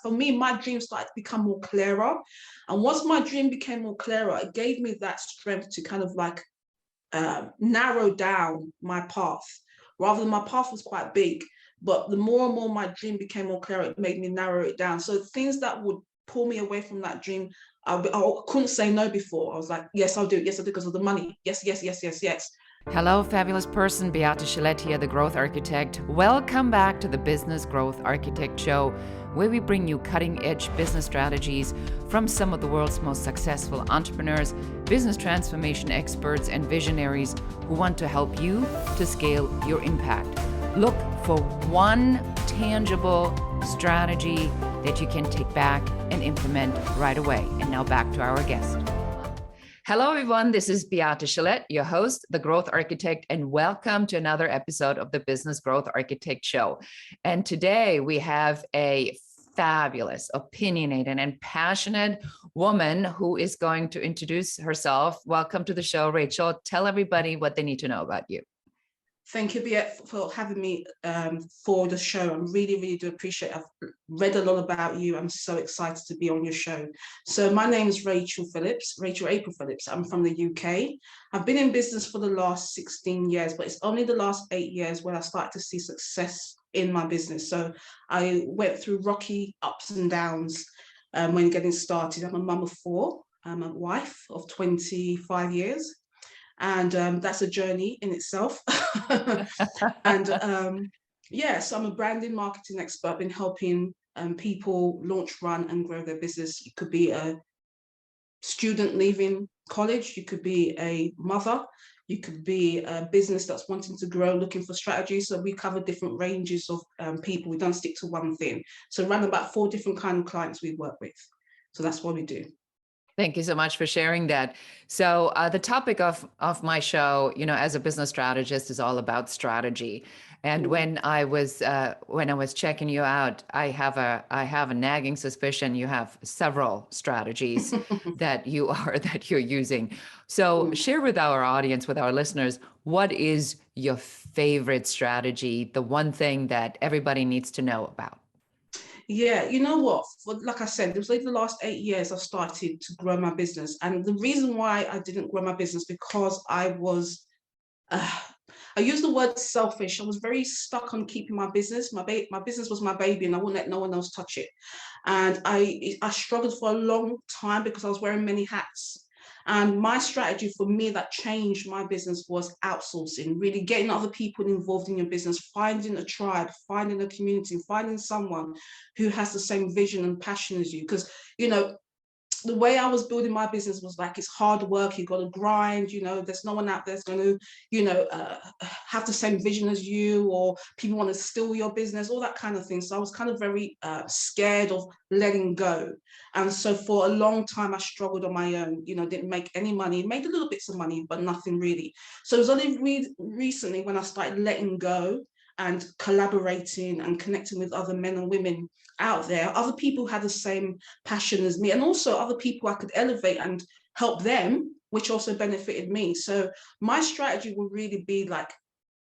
For me, my dream started to become more clearer. And once my dream became more clearer, it gave me that strength to kind of like narrow down my path. Rather than my path was quite big, but the more and more my dream became more clear, it made me narrow it down. So things that would pull me away from that dream, I couldn't say no before. I was like, yes, I'll do it. Yes, I'll do it because of the money. Yes, yes, yes, yes, yes. Hello, fabulous person. Beate Chelette here, the Growth Architect. Welcome back to the Business Growth Architect Show, where we bring you cutting-edge business strategies from some of the world's most successful entrepreneurs, business transformation experts, and visionaries who want to help you to scale your impact. Look for one tangible strategy that you can take back and implement right away. And now back to our guest. Hello, everyone. This is Beate Chelette, your host, the Growth Architect, and welcome to another episode of the Business Growth Architect Show. And today we have a fabulous, opinionated, and passionate woman who is going to introduce herself. Welcome to the show, Rachael. Tell everybody what they need to know about you. Thank you, Beate, for having me for the show. I really, really do appreciate it. I've read a lot about you. I'm so excited to be on your show. So my name is Rachael Phillips, Rachael April Phillips. I'm from the UK. I've been in business for the last 16 years, but it's only the last 8 years where I started to see success in my business. So I went through rocky ups and downs when getting started. I'm a mum of 4. I'm a wife of 25 years. And that's a journey in itself. And so I'm a branding marketing expert, been helping people launch, run and grow their business. You could be a student leaving college, you could be a mother, you could be a business that's wanting to grow, looking for strategy. So we cover different ranges of people. We don't stick to one thing. So around about 4 different kind of clients we work with. So that's what we do. Thank you so much for sharing that. So the topic of my show, as a business strategist, is all about strategy. And when I was checking you out, I have a nagging suspicion you have several strategies that you're using. So share with our audience, with our listeners, what is your favorite strategy? The one thing that everybody needs to know about. Yeah, you know what? Like I said, it was like the last 8 years I've started to grow my business. And the reason why I didn't grow my business, because I use the word selfish. I was very stuck on keeping my business. My business was my baby and I wouldn't let no one else touch it. And I struggled for a long time because I was wearing many hats. And my strategy for me that changed my business was outsourcing, really getting other people involved in your business, finding a tribe, finding a community, finding someone who has the same vision and passion as you. Because, the way I was building my business was like, it's hard work, you got to grind, there's no one out there that's going to, have the same vision as you, or people want to steal your business, all that kind of thing. So I was kind of very scared of letting go. And so for a long time, I struggled on my own, didn't make any money, made a little bits of money, but nothing really. So it was only recently when I started letting go and collaborating and connecting with other men and women out there, other people had the same passion as me, and also other people I could elevate and help them, which also benefited me. So my strategy would really be like,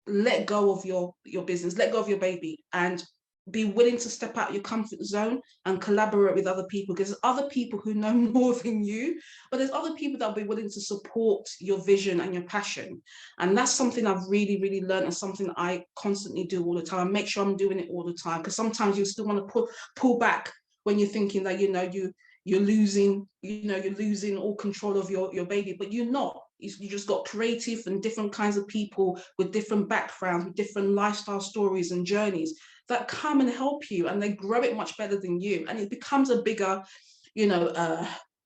let go of your business, let go of your baby, and be willing to step out your comfort zone and collaborate with other people, because there's other people who know more than you, but there's other people that'll be willing to support your vision and your passion. And that's something I've really, really learned, and something I constantly do all the time. I make sure I'm doing it all the time, because sometimes you still want to pull back when you're thinking that, you're losing all control of your baby, but you're not. You just got creative and different kinds of people with different backgrounds, with different lifestyle stories and journeys that come and help you, and they grow it much better than you. And it becomes a bigger,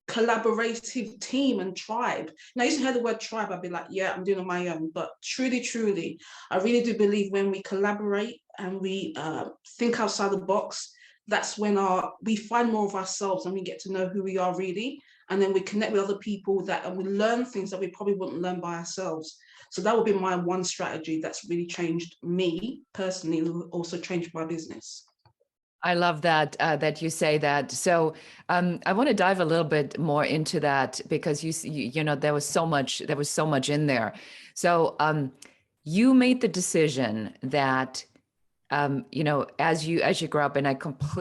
collaborative team and tribe. Now, I used to hear the word tribe, I'd be like, yeah, I'm doing it on my own. But truly, truly, I really do believe when we collaborate and we think outside the box, that's when we find more of ourselves and we get to know who we are really. And then we connect with other people and we learn things that we probably wouldn't learn by ourselves. So that would be my one strategy that's really changed me personally, and also changed my business. I love that that you say that. So I want to dive a little bit more into that, because there was so much in there. So you made the decision that You know, as you grow up, and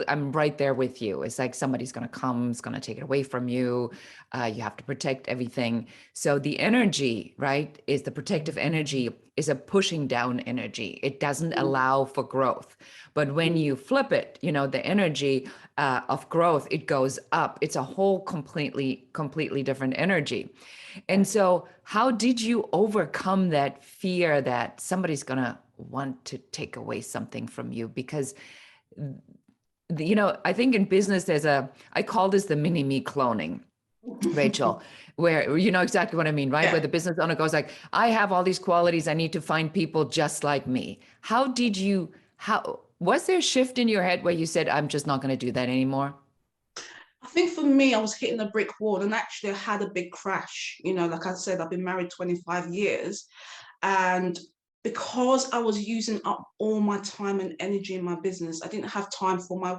I'm right there with you. It's like somebody's going to come, is going to take it away from you. You have to protect everything. So the energy, right, is the protective energy is a pushing down energy. It doesn't allow for growth. But when you flip it, you know, the energy of growth, it goes up. It's a whole completely different energy. And so, how did you overcome that fear that somebody's going to want to take away something from you? Because, you know, I think in business, I call this the mini me cloning, Rachael, where you know exactly what I mean, right? Yeah. Where the business owner goes like, I have all these qualities. I need to find people just like me. How was there a shift in your head where you said, I'm just not going to do that anymore? I think for me, I was hitting a brick wall, and actually I had a big crash. You know, like I said, I've been married 25 years, and because I was using up all my time and energy in my business, I didn't have time for my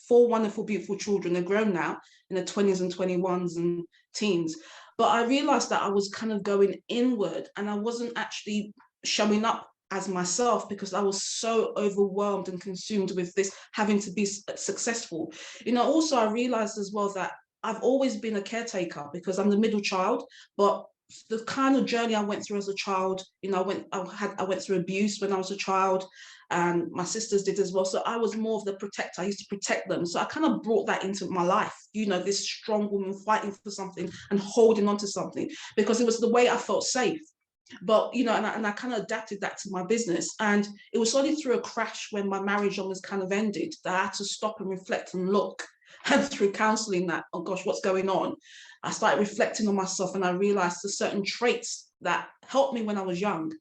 four wonderful, beautiful children. They're grown now in their 20s and 21s and teens. But I realized that I was kind of going inward, and I wasn't actually showing up as myself because I was so overwhelmed and consumed with this having to be successful. You know, also I realized as well that I've always been a caretaker because I'm the middle child, but the kind of journey I went through as a child, you know, I went through abuse when I was a child, and my sisters did as well. So I was more of the protector. I used to protect them. So I kind of brought that into my life, you know, this strong woman fighting for something and holding on to something because it was the way I felt safe. But you know, and I kind of adapted that to my business, and it was only through a crash when my marriage almost kind of ended that I had to stop and reflect and look. And through counseling, that, oh gosh, what's going on, I started reflecting on myself, and I realized the certain traits that helped me when I was young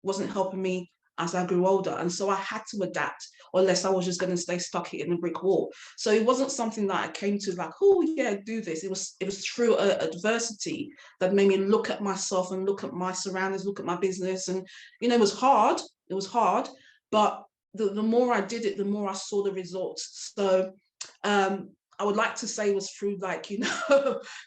wasn't helping me as I grew older. And so I had to adapt, or else I was just going to stay stuck hitting a brick wall. So it wasn't something that I came to like, oh yeah, do this. It was through adversity that made me look at myself and look at my surroundings, look at my business. And you know, it was hard. It was hard, but the more I did it, the more I saw the results. So I would like to say it was through like, you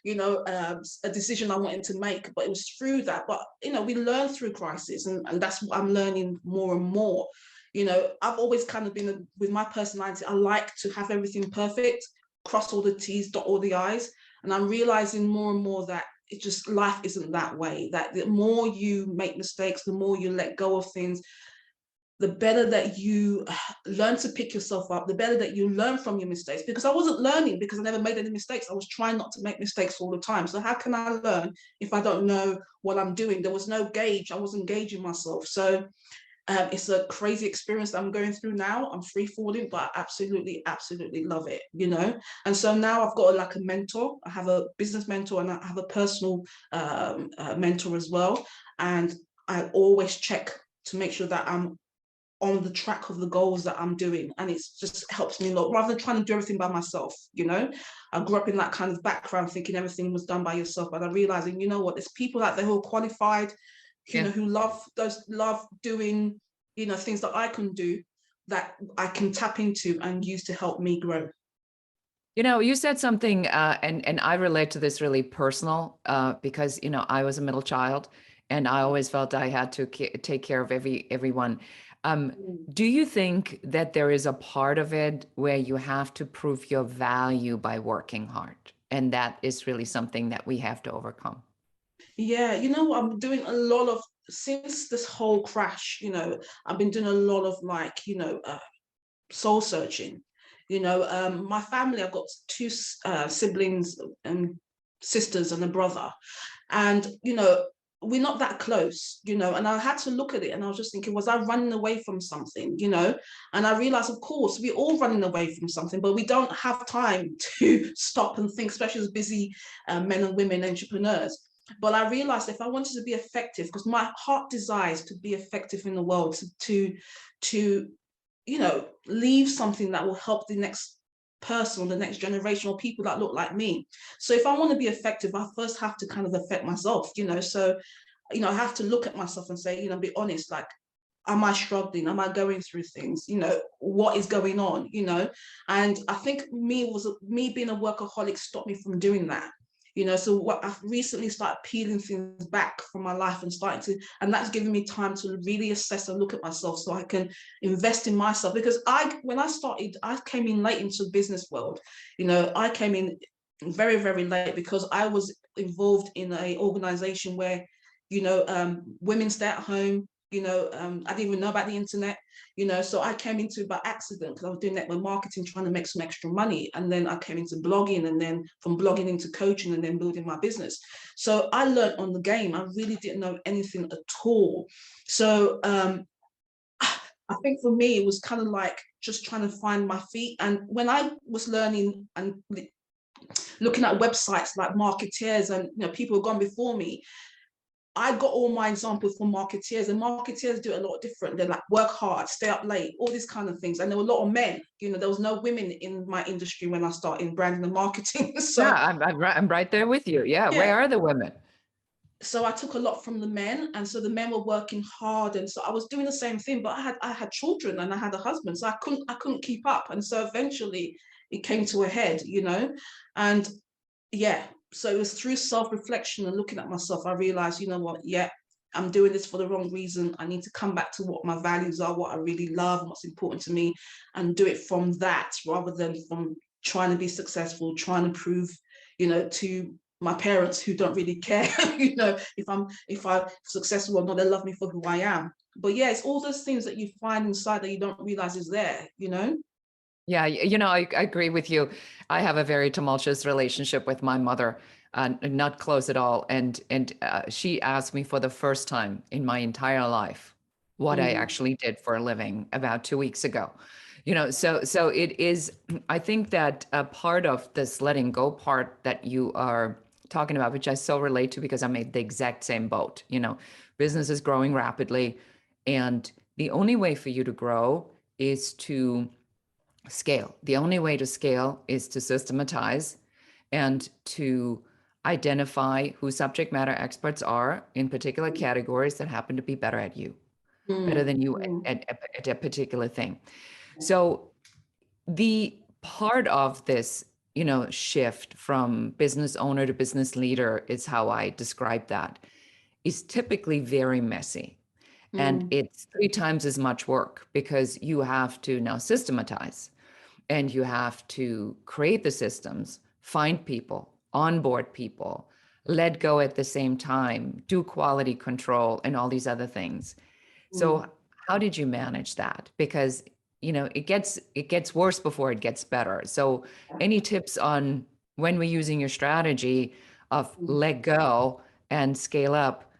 know, a decision I wanted to make, but it was through that. But, you know, we learn through crisis, and that's what I'm learning more and more. You know, I've always kind of been with my personality, I like to have everything perfect, cross all the T's, dot all the I's. And I'm realizing more and more that it just, life isn't that way, that the more you make mistakes, the more you let go of things, the better that you learn to pick yourself up, the better that you learn from your mistakes. Because I wasn't learning because I never made any mistakes. I was trying not to make mistakes all the time. So how can I learn if I don't know what I'm doing? There was no gauge. I wasn't gauging myself. So it's a crazy experience that I'm going through now. I'm free falling, but I absolutely love it, you know? And so now I've got like a mentor. I have a business mentor, and I have a personal mentor as well. And I always check to make sure that I'm on the track of the goals that I'm doing. And it's just helps me a lot rather than trying to do everything by myself. You know, I grew up in that kind of background thinking everything was done by yourself, but I'm realizing, you know what, there's people out there who are qualified, you know, who love doing, you know, things that I can do, that I can tap into and use to help me grow. You know, you said something, and I relate to this really personal, because you know I was a middle child, and I always felt I had to take care of everyone. Do you think that there is a part of it where you have to prove your value by working hard, and that is really something that we have to overcome? Yeah, you know, I'm doing a lot of, since this whole crash, you know, I've been doing a lot of like, you know, soul searching. You know, my family, I've got two siblings and sisters and a brother, and you know, we're not that close, you know. And I had to look at it, and I was just thinking, was I running away from something, you know? And I realized, of course, we're all running away from something, but we don't have time to stop and think, especially as busy men and women entrepreneurs. But I realized if I wanted to be effective, because my heart desires to be effective in the world, to you know, leave something that will help the next person or the next generation or people that look like me. So if I want to be effective, I first have to kind of affect myself, you know. So, you know, I have to look at myself and say, you know, be honest, like, am I struggling? Am I going through things? You know, what is going on? You know, and I think me being a workaholic stopped me from doing that. you know. So what I've recently started peeling things back from my life and and that's given me time to really assess and look at myself so I can invest in myself. Because when I started, I came in late into the business world. You know, I came in very, very late because I was involved in a organization where, you know, women stay at home, you know, I didn't even know about the internet, you know, so I came into it by accident because I was doing network marketing, trying to make some extra money. And then I came into blogging, and then from blogging into coaching, and then building my business. So I learned on the game. I really didn't know anything at all. So I think for me, it was kind of like just trying to find my feet. And when I was learning and looking at websites like marketeers and, you know, people who have gone before me, I got all my examples from marketeers, and marketeers do a lot different. They're like work hard, stay up late, all these kind of things. And there were a lot of men, you know, there was no women in my industry when I started in branding and marketing. So Yeah, I'm right there with you. Yeah, yeah, where are the women? so I took a lot from the men, and so the men were working hard, and so I was doing the same thing, but I had children and I had a husband, so I couldn't keep up. And so eventually it came to a head, you know. And yeah, so it was through self-reflection and looking at myself, I realized, you know what, yeah, I'm doing this for the wrong reason. I need to come back to what my values are, what I really love and what's important to me, and do it from that rather than from trying to be successful, trying to prove, you know, to my parents who don't really care, you know, if I'm successful or not, they love me for who I am. But yeah, it's all those things that you find inside that you don't realize is there, you know. Yeah, you know, I agree with you. I have a very tumultuous relationship with my mother, not close at all. And she asked me for the first time in my entire life what I Mm, actually did for a living about 2 weeks ago. You know, so it is. I think that a part of this letting go part that you are talking about, which I so relate to because I'm in the exact same boat. You know, business is growing rapidly, and the only way for you to grow is to scale. The only way to scale is to systematize and to identify who subject matter experts are in particular categories that happen to be better at you, better mm, than you mm, at a particular thing. So the part of this, you know, shift from business owner to business leader is how I describe that, is typically very messy. And mm, it's 3 times as much work because you have to now systematize and you have to create the systems, find people, onboard people, let go at the same time, do quality control, and all these other things. So, mm. how did you manage that? Because you know it gets worse before it gets better. So, any tips on when we're using your strategy of Mm. let go and scale up?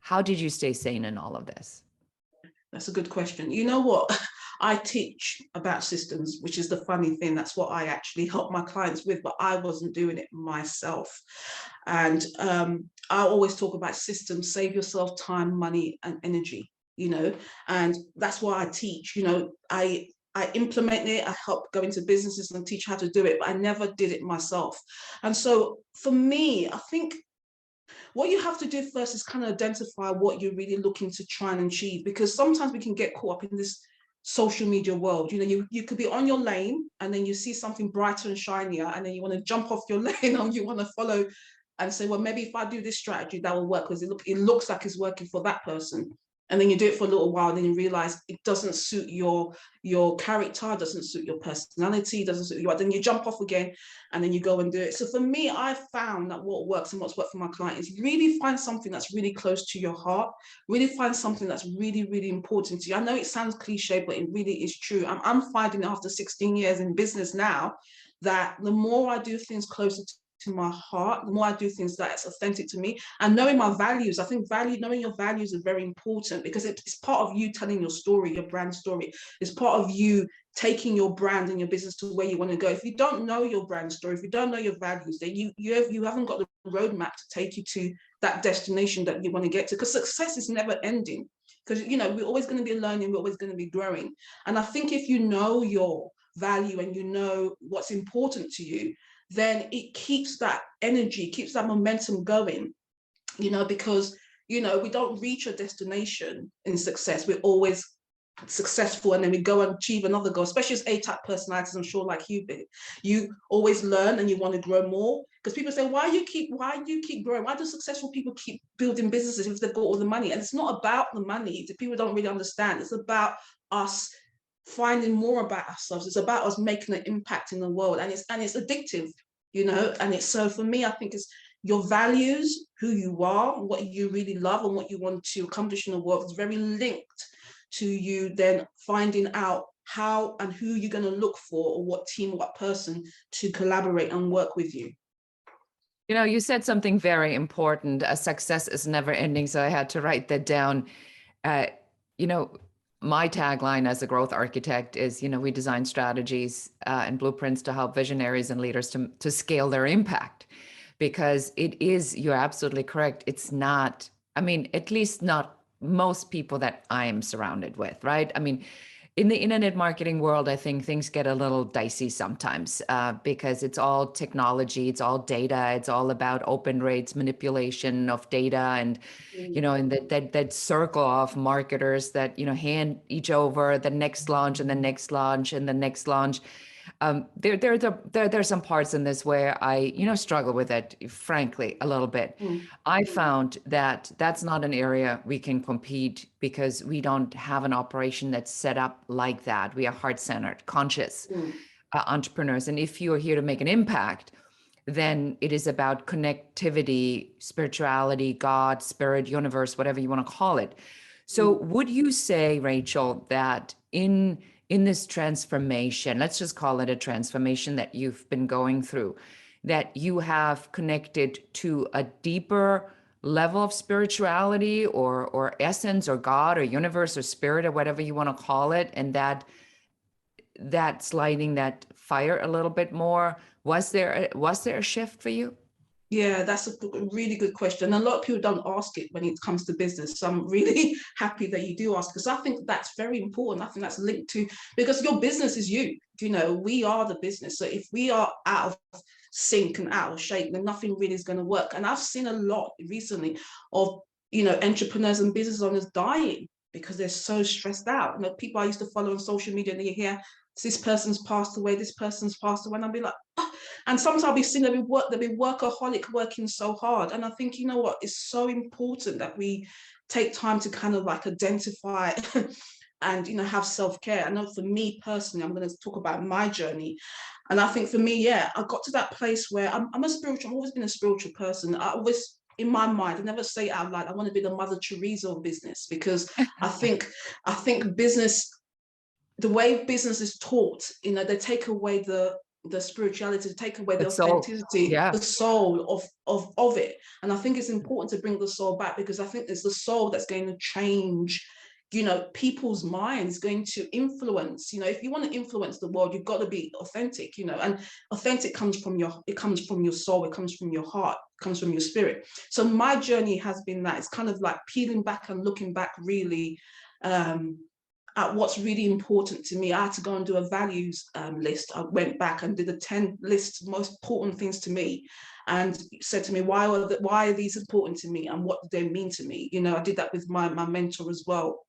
How did you stay sane in all of this? That's a good question. You know what? I teach about systems, which is the funny thing. That's what I actually help my clients with, but I wasn't doing it myself. And I always talk about systems, save yourself time, money, and energy, you know, and that's why I teach. You know, I implement it, I help go into businesses and teach how to do it, but I never did it myself. And so for me, I think what you have to do first is kind of identify what you're really looking to try and achieve, because sometimes we can get caught up in this social media world. You know, you could be on your lane and then you see something brighter and shinier and then you want to jump off your lane or you want to follow and say, well, maybe if I do this strategy that will work because it looks like it's working for that person. And then you do it for a little while and then you realize it doesn't suit your character, doesn't suit your personality, doesn't suit you. Then you jump off again and then you go and do it. So for me, I found that what works and what's worked for my client is really find something that's really close to your heart, really find something that's really, really important to you. I know it sounds cliche, but it really is true. I'm finding after 16 years in business now that the more I do things closer to my heart, the more I do things that's authentic to me, and knowing my values. I think knowing your values is very important because it's part of you telling your story, your brand story. It's part of you taking your brand and your business to where you want to go. If you don't know your brand story, if you don't know your values, then you haven't got the roadmap to take you to that destination that you want to get to. Because success is never ending. Because you know we're always going to be learning, we're always going to be growing. And I think if you know your value and you know what's important to you, then it keeps that energy, keeps that momentum going. You know, because you know we don't reach a destination in success. We're always successful, and then we go and achieve another goal, especially as A-type personalities. I'm sure like you always learn and you want to grow more, because people say, why do you keep growing? Why do successful people keep building businesses if they've got all the money? And it's not about the money. The people don't really understand. It's about us finding more about ourselves. It's about us making an impact in the world, and it's addictive, and it's, so for me, I think it's your values, who you are, what you really love, and what you want to accomplish in the world is very linked to you then finding out how and who you're going to look for, or what team, what person to collaborate and work with you. You said something very important. Success is never ending. So I had to write that down. My tagline as a growth architect is, we design strategies and blueprints to help visionaries and leaders to scale their impact. Because it is, you're absolutely correct. It's not, at least not most people that I am surrounded with, right? In the internet marketing world, I think things get a little dicey sometimes because it's all technology, it's all data, it's all about open rates, manipulation of data, and and that circle of marketers that hand each over the next launch and the next launch and the next launch. There's some parts in this where I struggle with it, frankly, a little bit. I found that that's not an area we can compete, because we don't have an operation that's set up like that. We are heart-centered, conscious entrepreneurs, and if you are here to make an impact, then it is about connectivity, spirituality, God, spirit, universe, whatever you want to call it. So would you say, Rachael, that in this transformation, let's just call it a transformation that you've been going through, that you have connected to a deeper level of spirituality or essence or God or universe or spirit or whatever you want to call it, and that's lighting that fire a little bit more? Was there a shift for you? Yeah, that's a really good question. A lot of people don't ask it when it comes to business. So I'm really happy that you do ask, because I think that's very important. I think that's linked to, because your business is you. We are the business. So if we are out of sync and out of shape, then nothing really is going to work. And I've seen a lot recently of, entrepreneurs and business owners dying because they're so stressed out. People I used to follow on social media, and they hear this person's passed away, this person's passed away, and I'll be like, oh. And sometimes I'll be seeing they'll be workaholic, working so hard. And I think, what, it's so important that we take time to kind of like identify and, have self-care. I know for me personally, I'm going to talk about my journey. And I think for me, I got to that place where I've always been a spiritual person. I always, in my mind, I never say it out loud, I want to be the Mother Teresa of business, because I think business, the way business is taught, they take away the spirituality, to take away the authenticity, the soul of it. And I think it's important to bring the soul back, because I think it's the soul that's going to change, people's minds, going to influence. If you want to influence the world, you've got to be authentic, and authentic comes from your soul, it comes from your heart, it comes from your spirit. So my journey has been that. It's kind of like peeling back and looking back really at what's really important to me. I had to go and do a values list. I went back and did a 10 list, most important things to me, and said to me, why are these important to me, and what do they mean to me? I did that with my mentor as well.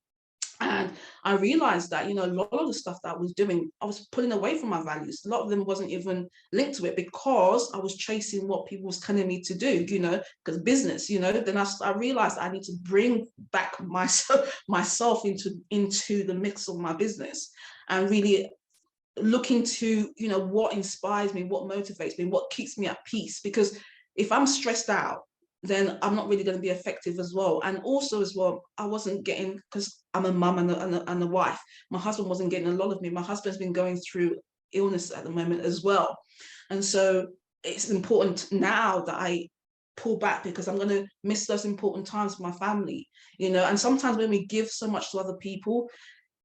And I realized that, a lot of the stuff that I was doing, I was pulling away from my values. A lot of them wasn't even linked to it, because I was chasing what people was telling me to do, because business, then I realized I need to bring back myself into the mix of my business, and really look into, what inspires me, what motivates me, what keeps me at peace. Because if I'm stressed out, then I'm not really going to be effective as well. And also as well, I wasn't getting, because I'm a mum and a wife, my husband wasn't getting a lot of me. My husband's been going through illness at the moment as well. And so it's important now that I pull back, because I'm going to miss those important times with my family, and sometimes when we give so much to other people,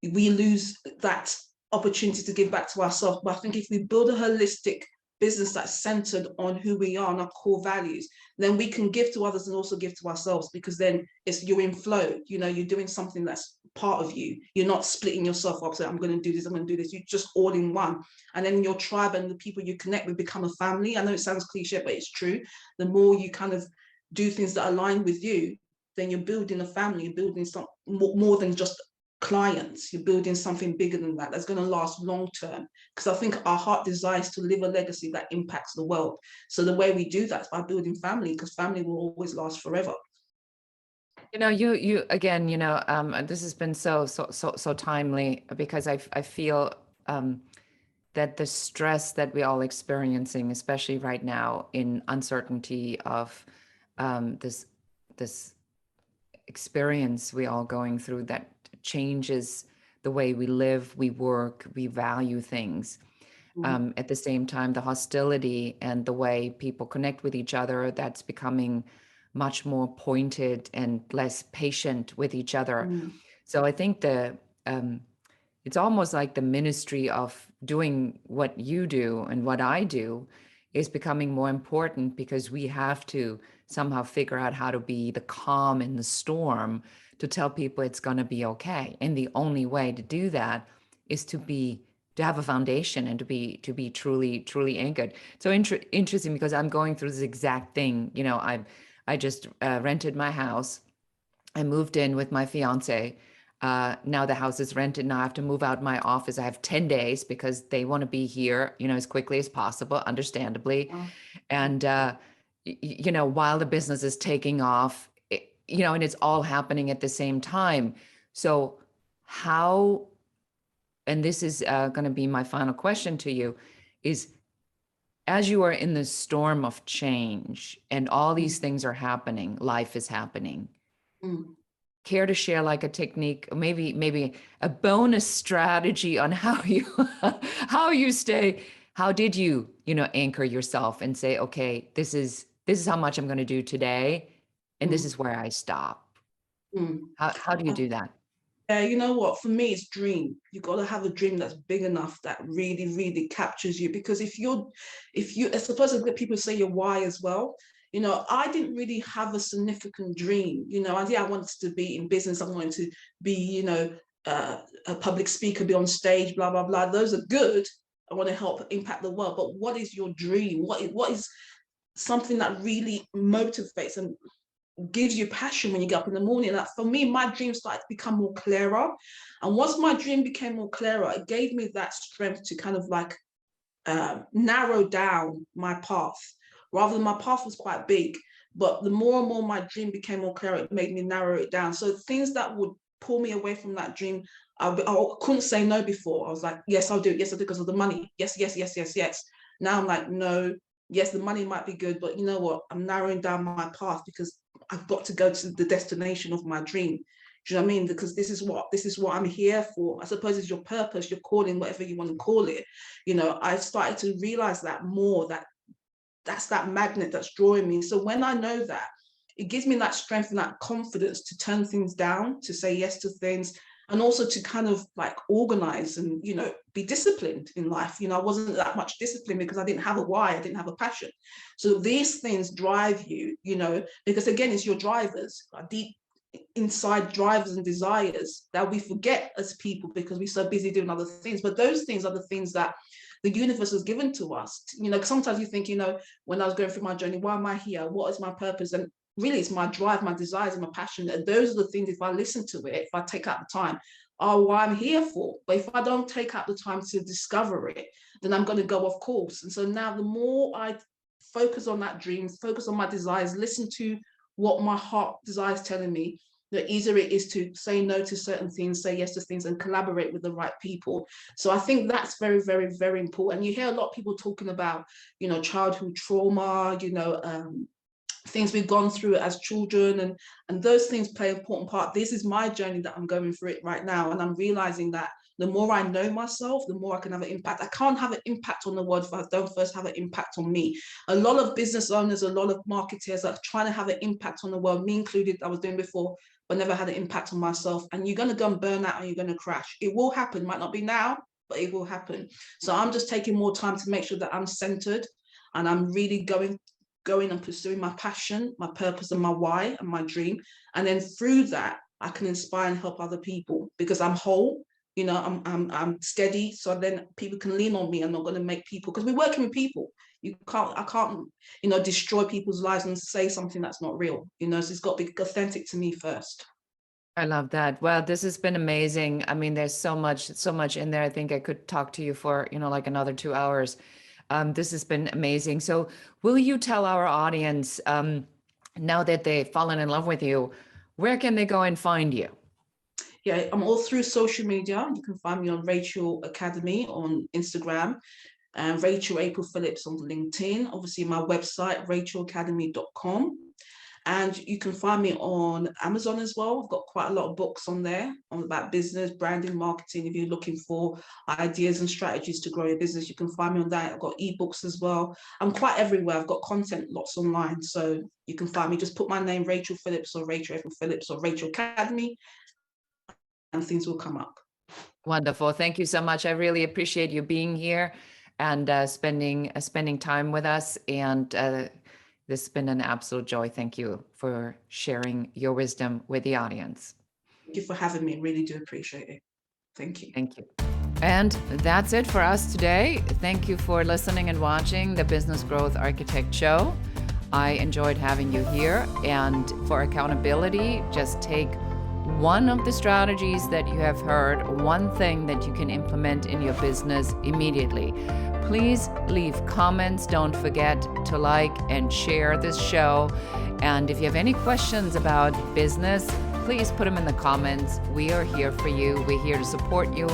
we lose that opportunity to give back to ourselves. But I think if we build a holistic business that's centered on who we are and our core values, then we can give to others and also give to ourselves, because then you're in flow, you're doing something that's part of you. You're not splitting yourself up, so I'm going to do this, I'm going to do this. You're just all in one. And then your tribe and the people you connect with become a family. I know it sounds cliche, but it's true. The more you kind of do things that align with you, then you're building a family, you're building something more than just clients. You're building something bigger than that, that's going to last long term. Because I think our heart desires to live a legacy that impacts the world. So the way we do that is by building family, because family will always last forever. You know, you again, this has been so timely, because I feel that the stress that we're all experiencing, especially right now in uncertainty of this experience we all going through, that changes the way we live, we work, we value things. At the same time, the hostility and the way people connect with each other, that's becoming much more pointed and less patient with each other. So I think it's almost like the ministry of doing what you do and what I do is becoming more important, because we have to somehow figure out how to be the calm in the storm, to tell people it's going to be okay. And the only way to do that is to have a foundation and to be truly anchored. So interesting, because I'm going through this exact thing. I just rented my house. I moved in with my fiance. Now the house is rented. Now I have to move out my office. I have 10 days because they want to be here, as quickly as possible, understandably. And, while the business is taking off, and it's all happening at the same time. So how, and this is going to be my final question to you, is as you are in the storm of change and all these things are happening, life is happening. Care to share like a technique, maybe a bonus strategy on how you stay, how did you, anchor yourself and say, okay, this is how much I'm going to do today, and this is where I stop. How do you do that? You know what? For me, it's dream. You got to have a dream that's big enough that really, really captures you. Because if I suppose it's what people say your why as well. I didn't really have a significant dream. I wanted to be in business. I wanted to be, a public speaker, be on stage, blah, blah, blah. Those are good. I want to help impact the world. But what is your dream? What is something that really motivates and gives you passion when you get up in the morning? Like for me, my dream started to become more clearer. And once my dream became more clearer, it gave me that strength to kind of like narrow down my path. Rather than my path was quite big, but the more and more my dream became more clear, it made me narrow it down. So things that would pull me away from that dream, I couldn't say no before. I was like, yes, I'll do it. Yes, I'll do it because of the money. Yes, yes, yes, yes, yes. Now I'm like, no, yes, the money might be good, but you know what? I'm narrowing down my path because I've got to go to the destination of my dream. Do you know what I mean? Because this is what I'm here for. I suppose it's your purpose, your calling, whatever you want to call it. I started to realize that more, that's that magnet that's drawing me. So when I know that, it gives me that strength and that confidence to turn things down, to say yes to things, and also to kind of like organize and, be disciplined in life. I wasn't that much disciplined because I didn't have a why, I didn't have a passion. So these things drive you, because again, it's your drivers, deep inside drivers and desires that we forget as people because we're so busy doing other things. But those things are the things that the universe has given to us. Sometimes you think, when I was going through my journey, why am I here? What is my purpose? And really, it's my drive, my desires, and my passion. And those are the things, if I listen to it, if I take out the time, are what I'm here for. But if I don't take out the time to discover it, then I'm going to go off course. And so now the more I focus on that dream, focus on my desires, listen to what my heart desires telling me, the easier it is to say no to certain things, say yes to things, and collaborate with the right people. So I think that's very, very, very important. You hear a lot of people talking about, childhood trauma, things we've gone through as children, and those things play an important part. This is my journey that I'm going through it right now, and I'm realizing that the more I know myself, the more I can have an impact. I can't have an impact on the world if I don't first have an impact on me. A lot of business owners, a lot of marketers are trying to have an impact on the world, me included. I was doing before, but never had an impact on myself. And you're going to go and burn out and you're going to crash. It will happen. Might not be now, but it will happen. So I'm just taking more time to make sure that I'm centered and I'm really going and pursuing my passion, my purpose, and my why and my dream. And then through that, I can inspire and help other people because I'm whole. I'm steady, so then people can lean on me. I'm not going to make people, because we're working with people. I can't, destroy people's lives and say something that's not real. So it's got to be authentic to me first. I love that. Well, this has been amazing. I mean, there's so much in there. I think I could talk to you for, like another 2 hours. This has been amazing. So, will you tell our audience, now that they've fallen in love with you, where can they go and find you? Yeah, I'm all through social media. You can find me on Rachael Academy on Instagram and Rachael Phillips on LinkedIn. Obviously, my website, rachelacademy.com. And you can find me on Amazon as well. I've got quite a lot of books on there on about business, branding, marketing. If you're looking for ideas and strategies to grow your business, you can find me on that. I've got ebooks as well. I'm quite everywhere. I've got content lots online. So you can find me. Just put my name, Rachael Phillips or Rachael Phillips or Rachael Academy, and things will come up. Wonderful. Thank you so much. I really appreciate you being here and spending time with us. And this has been an absolute joy. Thank you for sharing your wisdom with the audience. Thank you for having me. Really do appreciate it. Thank you. Thank you. And that's it for us today. Thank you for listening and watching the Business Growth Architect Show. I enjoyed having you here. And for accountability, just take one of the strategies that you have heard, one thing that you can implement in your business immediately. Please leave comments. Don't forget to like and share this show. And if you have any questions about business, please put them in the comments. We are here for you. We're here to support you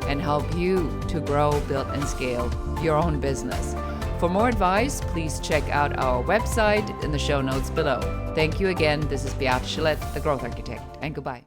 and help you to grow, build, and scale your own business. For more advice, please check out our website in the show notes below. Thank you again. This is Beate Chelette, the Growth Architect, and goodbye.